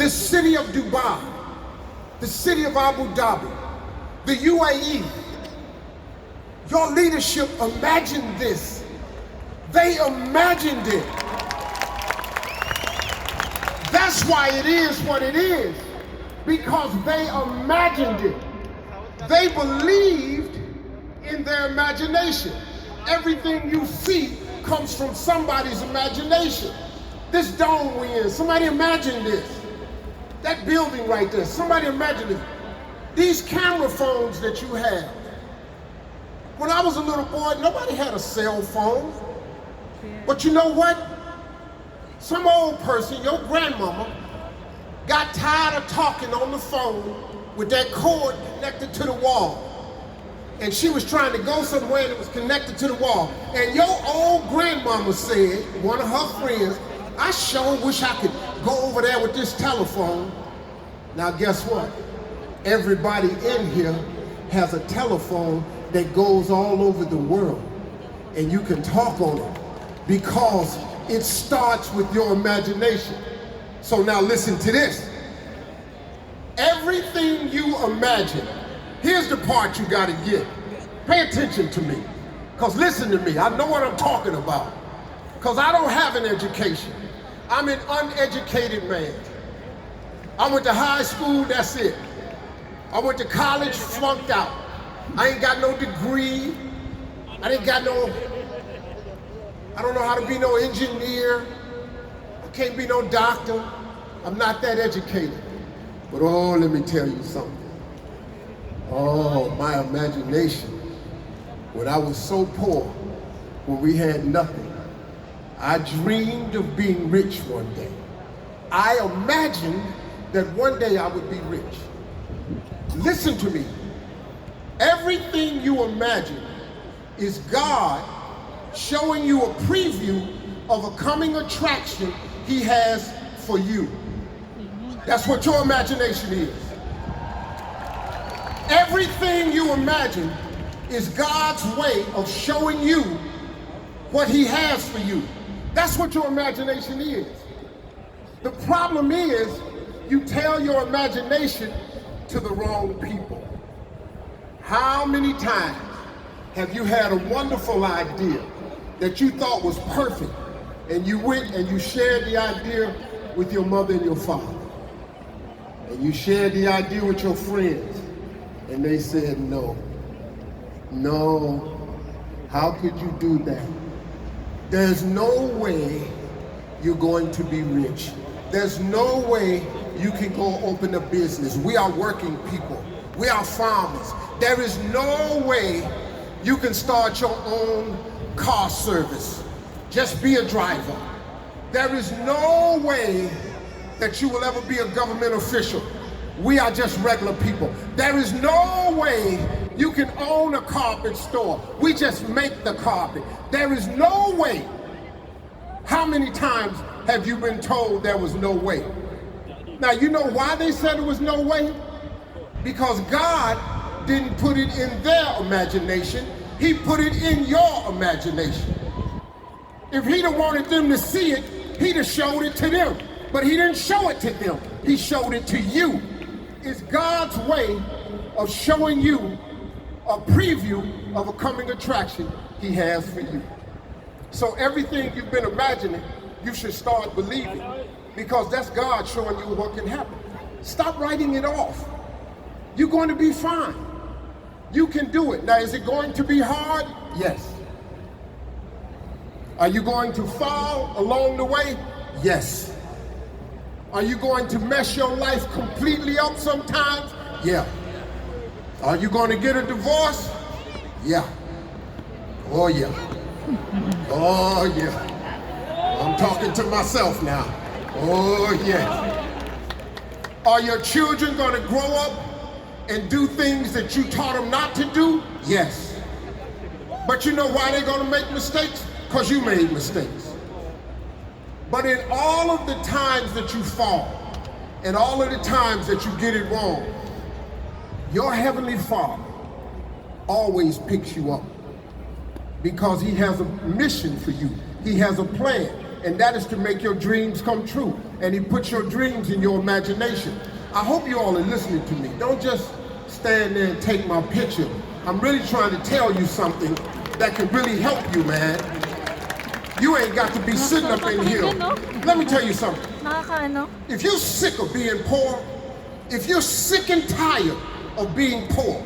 this city of Dubai, the city of Abu Dhabi, the UAE. Your leadership imagined this. They imagined it. That's why it is what it is, because they imagined it. They believed in their imagination. Everything you see comes from somebody's imagination. This dome we in, somebody imagined this. That building right there, somebody imagined it. These camera phones that you have. When I was a little boy, nobody had a cell phone. But you know what? Some old person, your grandmama, got tired of talking on the phone with that cord connected to the wall. And she was trying to go somewhere that was connected to the wall. And your old grandmama said, one of her friends, I sure wish I could go over there with this telephone. Now guess what? Everybody in here has a telephone that goes all over the world. And you can talk on it because it starts with your imagination. So now listen to this. Everything you imagine, here's the part you gotta get. Pay attention to me, because listen to me, I know what I'm talking about. Because I don't have an education. I'm an uneducated man. I went to high school, that's it. I went to college, flunked out. I ain't got no degree. I don't know how to be no engineer. I can't be no doctor. I'm not that educated. But oh, let me tell you something. Oh, my imagination. When I was so poor, when we had nothing, I dreamed of being rich one day. I imagined that one day I would be rich. Listen to me. Everything you imagine is God showing you a preview of a coming attraction He has for you. That's what your imagination is. Everything you imagine is God's way of showing you what He has for you. That's what your imagination is. The problem is you tell your imagination to the wrong people. How many times have you had a wonderful idea that you thought was perfect, and you went and you shared the idea with your mother and your father, and you shared the idea with your friends, and they said no, how could you do that? There's no way you're going to be rich. There's no way you can go open a business. We are working people. We are farmers. There is no way you can start your own car service. Just be a driver. There is no way that you will ever be a government official. We are just regular people. There is no way you can own a carpet store. We just make the carpet. There is no way. How many times have you been told there was no way? Now, you know why they said there was no way? Because God didn't put it in their imagination. He put it in your imagination. If He'd have wanted them to see it, He'd have showed it to them. But He didn't show it to them. He showed it to you. It's God's way of showing you a preview of a coming attraction He has for you. So everything you've been imagining, you should start believing, because that's God showing you what can happen. Stop writing it off. You're going to be fine. You can do it. Now, is it going to be hard? Yes. Are you going to fall along the way? Yes. Are you going to mess your life completely up sometimes? Yeah. Are you going to get a divorce? Yeah. Oh, yeah. Oh, yeah. I'm talking to myself now. Oh, yeah. Are your children going to grow up and do things that you taught them not to do? Yes. But you know why they're going to make mistakes? Because you made mistakes. But in all of the times that you fall, and all of the times that you get it wrong, your Heavenly Father always picks you up, because He has a mission for you. He has a plan. and that is to make your dreams come true. And he puts your dreams in your imagination. I hope you all are listening to me. Don't just stand there and take my picture. I'm really trying to tell you something that can really help you, man. You ain't got to be sitting up in here. Let me tell you something. If you're sick of being poor, if you're sick and tired of being poor,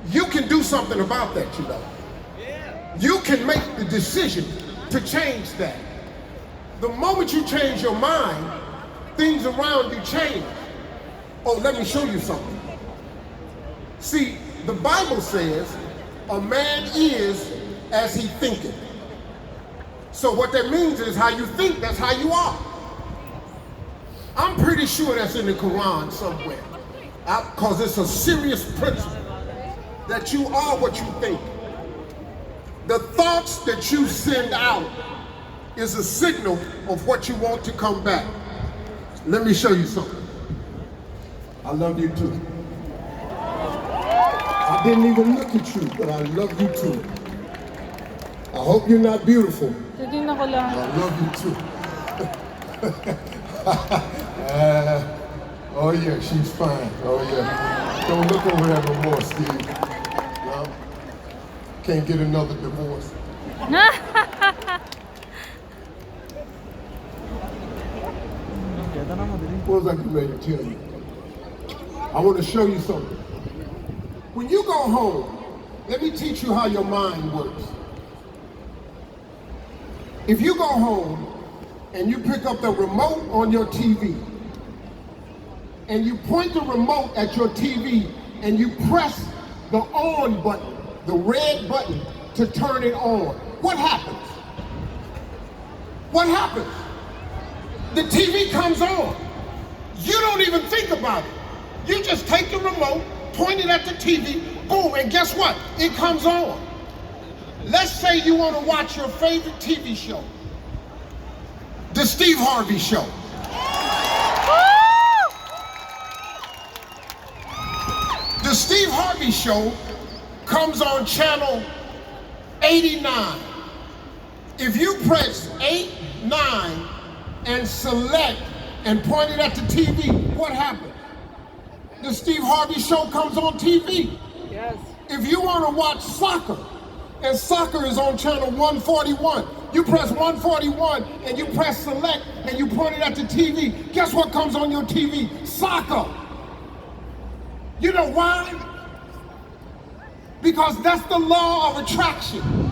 you can do something about that, you know. You can make the decision to change that. The moment you change your mind, things around you change. Oh, let me show you something. See, the Bible says, a man is as he thinketh. So what that means is how you think, that's how you are. I'm pretty sure that's in the Quran somewhere, because it's a serious principle that you are what you think. The thoughts that you send out is a signal of what you want to come back. Let me show you something. I love you too. I didn't even look at you, but I love you too. I hope you're not beautiful. I love you too. Oh yeah, she's fine. Oh yeah. Don't look over there no more, Steve. No. Can't get another divorce. What was I getting ready to tell you? I want to show you something. When you go home, let me teach you how your mind works. If you go home and you pick up the remote on your TV and you point the remote at your TV and you press the on button, the red button, to turn it on, what happens? What happens? The TV comes on. You don't even think about it. You just take the remote, point it at the TV, boom, and guess what? It comes on. Let's say you want to watch your favorite TV show, the Steve Harvey Show. The Steve Harvey Show comes on channel 89. If you press 8, 9, and select and point it at the TV, what happens? The Steve Harvey Show comes on TV. Yes. If you want to watch soccer, and soccer is on channel 141, you press 141 and you press select and you point it at the TV. Guess what comes on your TV? Soccer. You know why? Because that's the law of attraction.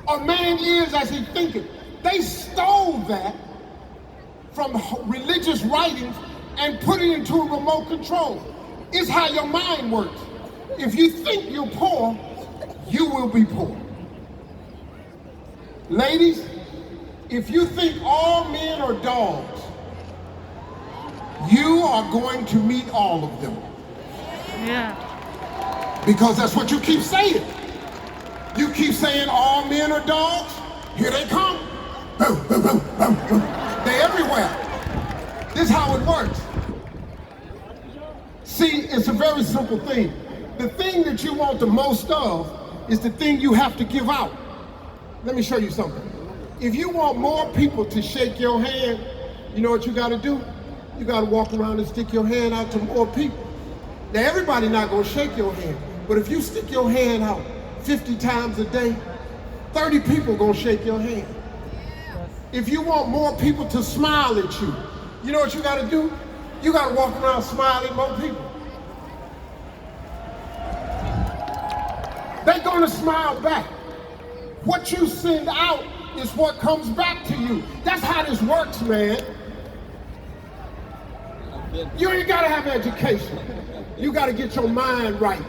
A man is as he thinketh. They stole that from religious writings and put it into a remote control. It's how your mind works. If you think you're poor, you will be poor. Ladies, if you think all men are dogs, you are going to meet all of them. Yeah. Because that's what you keep saying. You keep saying all men are dogs. Here they come. Boom, boom, boom, boom, boom. They're everywhere. This is how it works. See, it's a very simple thing. The thing that you want the most of is the thing you have to give out. Let me show you something. If you want more people to shake your hand, you know what you gotta do? You gotta walk around and stick your hand out to more people. Now everybody not gonna shake your hand, but if you stick your hand out 50 times a day, 30 people gonna shake your hand. If you want more people to smile at you, you know what you gotta do? You gotta walk around smiling at more people. They're gonna smile back. What you send out is what comes back to you. That's how this works, man. You ain't gotta have education. You gotta get your mind right.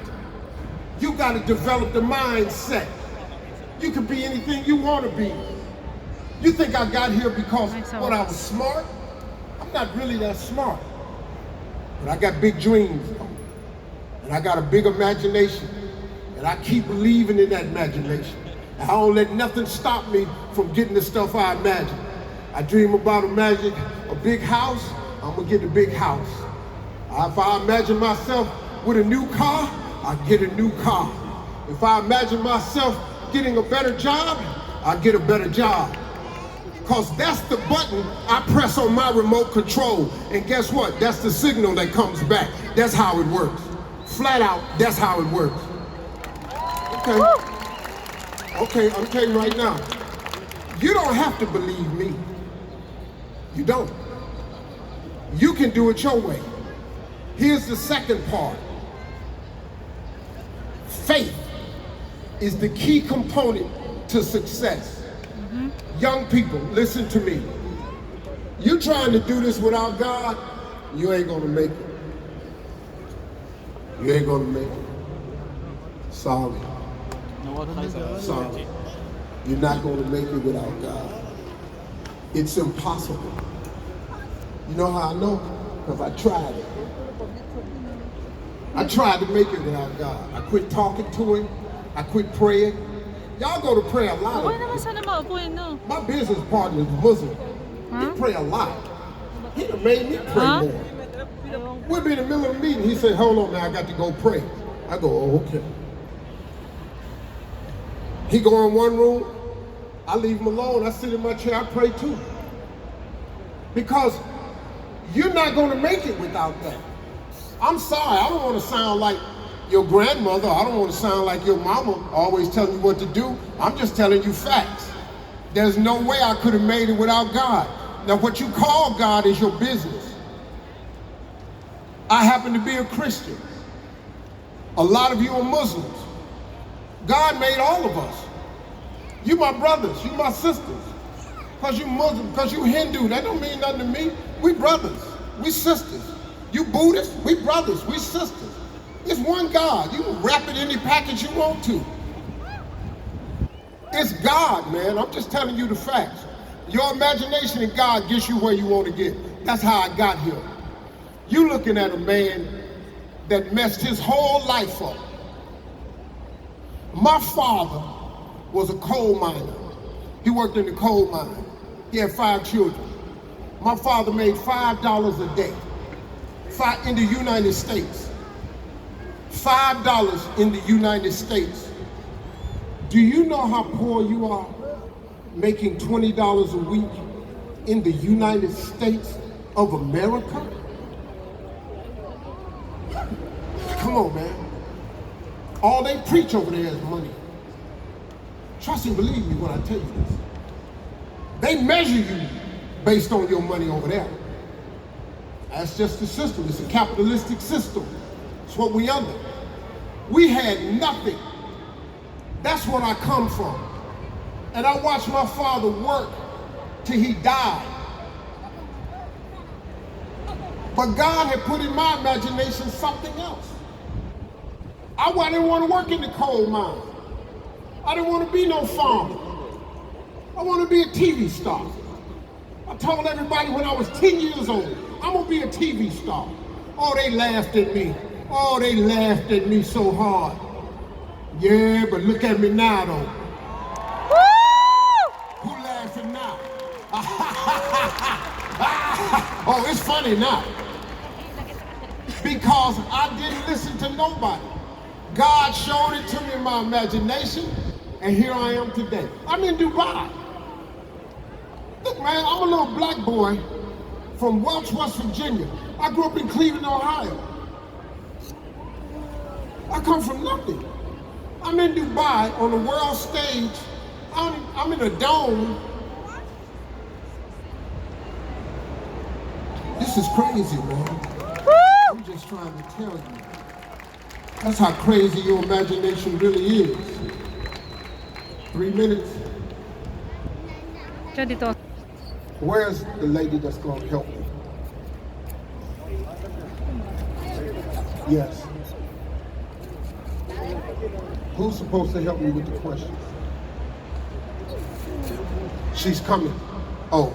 You gotta develop the mindset. You can be anything you wanna be. You think I got here because what, I was smart? I'm not really that smart. But I got big dreams, and I got a big imagination, and I keep believing in that imagination. I don't let nothing stop me from getting the stuff I imagine. I dream about a big house, I'm gonna get a big house. If I imagine myself with a new car, I get a new car. If I imagine myself getting a better job, I get a better job. Because that's the button I press on my remote control. And guess what? That's the signal that comes back. That's how it works. Flat out, that's how it works. Okay, I'm telling you right now. You don't have to believe me. You don't. You can do it your way. Here's the second part. Faith is the key component to success. Young people, listen to me. You trying to do this without God, you ain't gonna make it. You ain't gonna make it. Sorry. Sorry. You're not gonna make it without God. It's impossible. You know how I know? Because I tried it. I tried to make it without God. I quit talking to Him. I quit praying. Y'all go to pray a lot. My business partner is Muslim. He pray a lot. He done made me pray more. We'll be in the middle of a meeting. He said, hold on now, I got to go pray. I go, oh, okay. He go in one room. I leave him alone. I sit in my chair. I pray too. Because you're not going to make it without that. I'm sorry. I don't want to sound like your grandmother. I don't want to sound like your mama always telling you what to do. I'm just telling you facts. There's no way I could have made it without God. Now, what you call God is your business. I happen to be a Christian. A lot of you are Muslims. God made all of us. You my brothers, you my sisters. Because you Muslim, because you Hindu, that don't mean nothing to me. We brothers, we sisters. You Buddhists, we brothers, we sisters. It's one God. You can wrap it in any package you want to. It's God, man. I'm just telling you the facts. Your imagination and God gets you where you want to get. That's how I got here. You looking at a man that messed his whole life up. My father was a coal miner. He worked in the coal mine. He had 5 children. My father made $5 a day. In the United States. $5 in the United States. Do you know how poor you are making $20 a week in the United States of America? Come on, man. All they preach over there is money. Trust and believe me when I tell you this. They measure you based on your money over there. That's just the system. It's a capitalistic system. It's what we under. We had nothing. That's where I come from. And I watched my father work till he died. But God had put in my imagination something else. I didn't want to work in the coal mine. I didn't want to be no farmer. I want to be a TV star. I told everybody when I was 10 years old, I'm going to be a TV star. Oh, they laughed at me. Oh, they laughed at me so hard. Yeah, but look at me now, though. Woo! Who laughing now? Oh, it's funny now. Because I didn't listen to nobody. God showed it to me in my imagination, and here I am today. I'm in Dubai. Look, man, I'm a little black boy from Welch, West Virginia. I grew up in Cleveland, Ohio. I come from nothing. I'm in Dubai on the world stage. I'm in a dome. This is crazy, man. I'm just trying to tell you. That's how crazy your imagination really is. 3 minutes. Where's the lady that's going to help me? Yes. Who's supposed to help me with the questions? She's coming. Oh.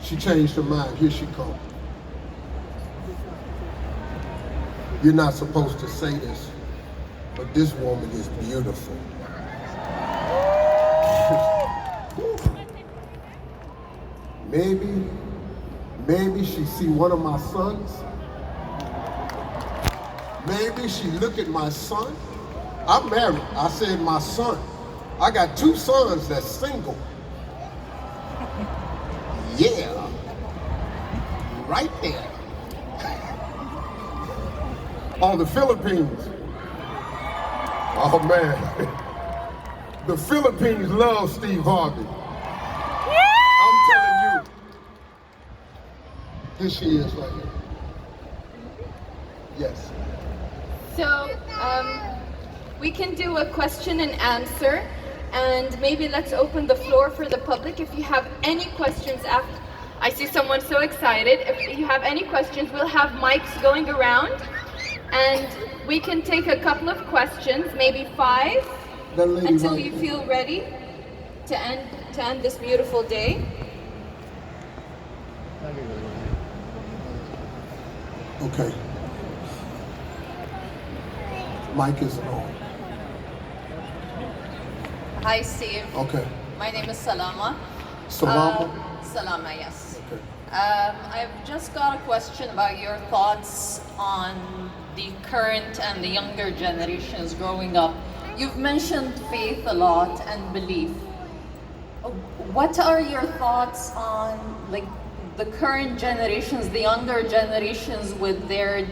She changed her mind. Here she comes. You're not supposed to say this, but this woman is beautiful. Maybe she see one of my sons. Maybe she look at my son. I'm married. I said my son. I got 2 sons that's single. Yeah. Right there. On the Philippines. Oh man. The Philippines love Steve Harvey. I'm telling you. Here she is right here. Yes. So we can do a question and answer, and maybe let's open the floor for the public. If you have any questions after, I see someone so excited. If you have any questions, we'll have mics going around, and we can take a couple of questions, maybe 5, until you feel ready to end this beautiful day. Okay. Mic isn't on. Hi, Steve. Okay. My name is Salama. Salama? Salama, yes. Okay. I've just got a question about your thoughts on the current and the younger generations growing up. You've mentioned faith a lot and belief. What are your thoughts on like the current generations, the younger generations, with their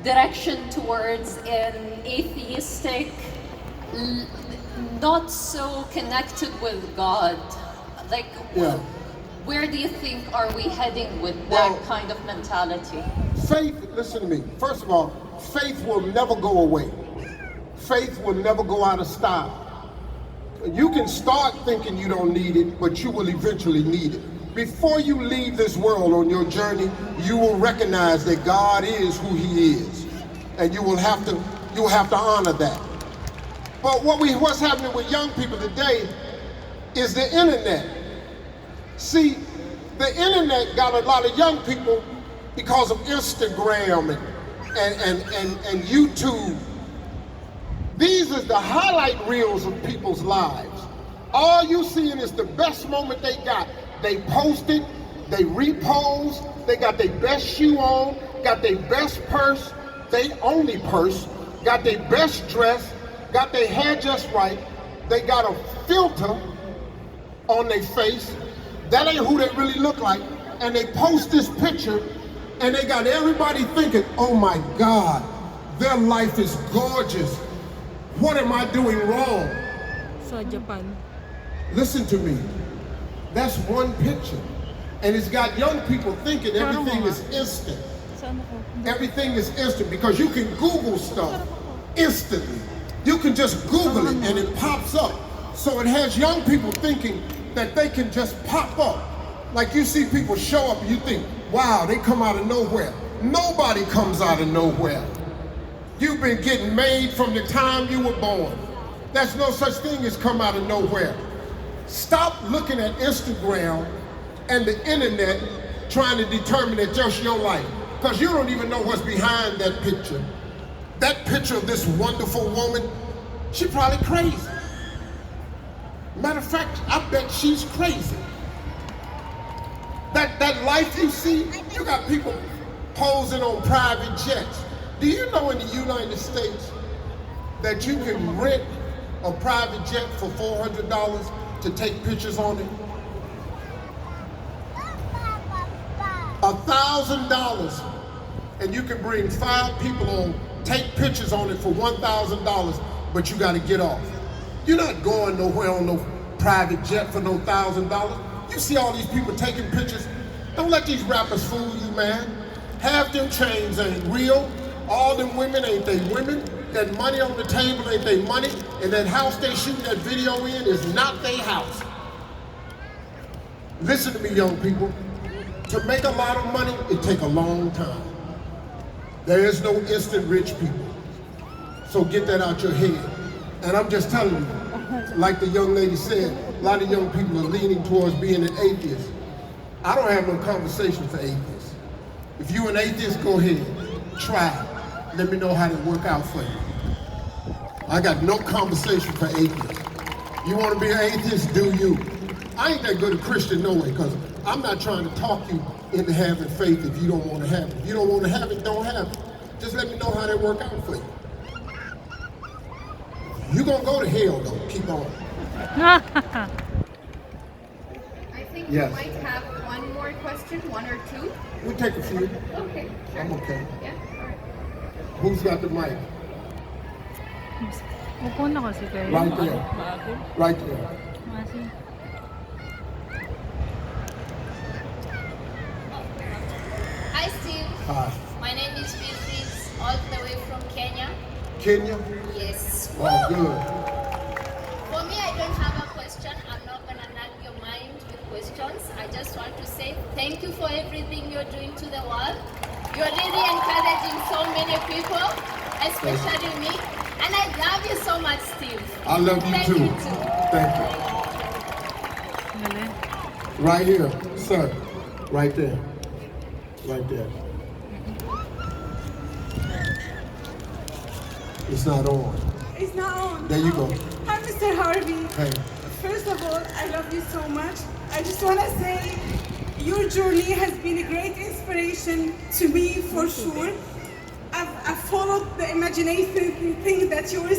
direction towards an atheistic, not so connected with God? Like, Yeah. where do you think are we heading with that kind of mentality? Faith, listen to me. First of all, faith will never go away. Faith will never go out of style. You can start thinking you don't need it, but you will eventually need it. Before you leave this world on your journey, you will recognize that God is who He is, and you will have to honor that. But what's happening with young people today is the internet. See, the internet got a lot of young people because of Instagram and YouTube. These are the highlight reels of people's lives. All you seeing is the best moment they got. They post it, they repost, they got their best shoe on, got their best purse, they only purse, got their best dress, got their hair just right, they got a filter on their face. That ain't who they really look like. And they post this picture and they got everybody thinking, oh my God, their life is gorgeous. What am I doing wrong? So Japan. Listen to me. That's one picture. And it's got young people thinking everything is instant. Everything is instant because you can Google stuff instantly. You can just Google it and it pops up. So it has young people thinking that they can just pop up. Like you see people show up and you think, wow, they come out of nowhere. Nobody comes out of nowhere. You've been getting made from the time you were born. There's no such thing as come out of nowhere. Stop looking at Instagram and the internet trying to determine that just your life. Because you don't even know what's behind that picture. That picture of this wonderful woman, she's probably crazy. Matter of fact, I bet she's crazy. That life you see, you got people posing on private jets. Do you know in the United States that you can rent a private jet for $400 to take pictures on it? $1,000, and you can bring 5 people on, take pictures on it for $1,000, but you got to get off. You're not going nowhere on no private jet for no $1,000. You see all these people taking pictures. Don't let these rappers fool you, man. Half them chains ain't real. All them women ain't they women. That money on the table ain't they money. And that house they shooting that video in is not they house. Listen to me, young people. To make a lot of money, it take a long time. There is no instant rich people. So get that out your head. And I'm just telling you, like the young lady said, a lot of young people are leaning towards being an atheist. I don't have no conversation for atheists. If you're an atheist, go ahead, try it. Let me know how it work out for you. I got no conversation for atheists. You want to be an atheist, do you. I ain't that good a Christian no way, because I'm not trying to talk you into having faith if you don't want to have it. If you don't want to have it, don't have it. Just let me know how that work out for you. You're going to go to hell, though. Keep on. I think Yes. we might have one more question, one or two. We'll take a few. Okay, sure. I'm okay. Yeah, all right. Who's got the mic? Upo na kasi kayo. Right there. Right there. Masi. Hi Steve, Hi. my name is Beatrice, all the way from Kenya. Kenya? Yes. Oh, good. For me, I don't have a question. I'm not gonna nag your mind with questions. I just want to say thank you for everything you're doing to the world. You're really encouraging so many people, especially me. And I love you so much, Steve. I love you Thank too. you too. Thank you. Galing. Right here, sir. Right there. Right there. It's not on. It's not on. There you go. Hi, Mr. Harvey. Hey. First of all, I love you so much. I just want to say your journey has been a great inspiration to me for sure. I've followed the imagination thing that you were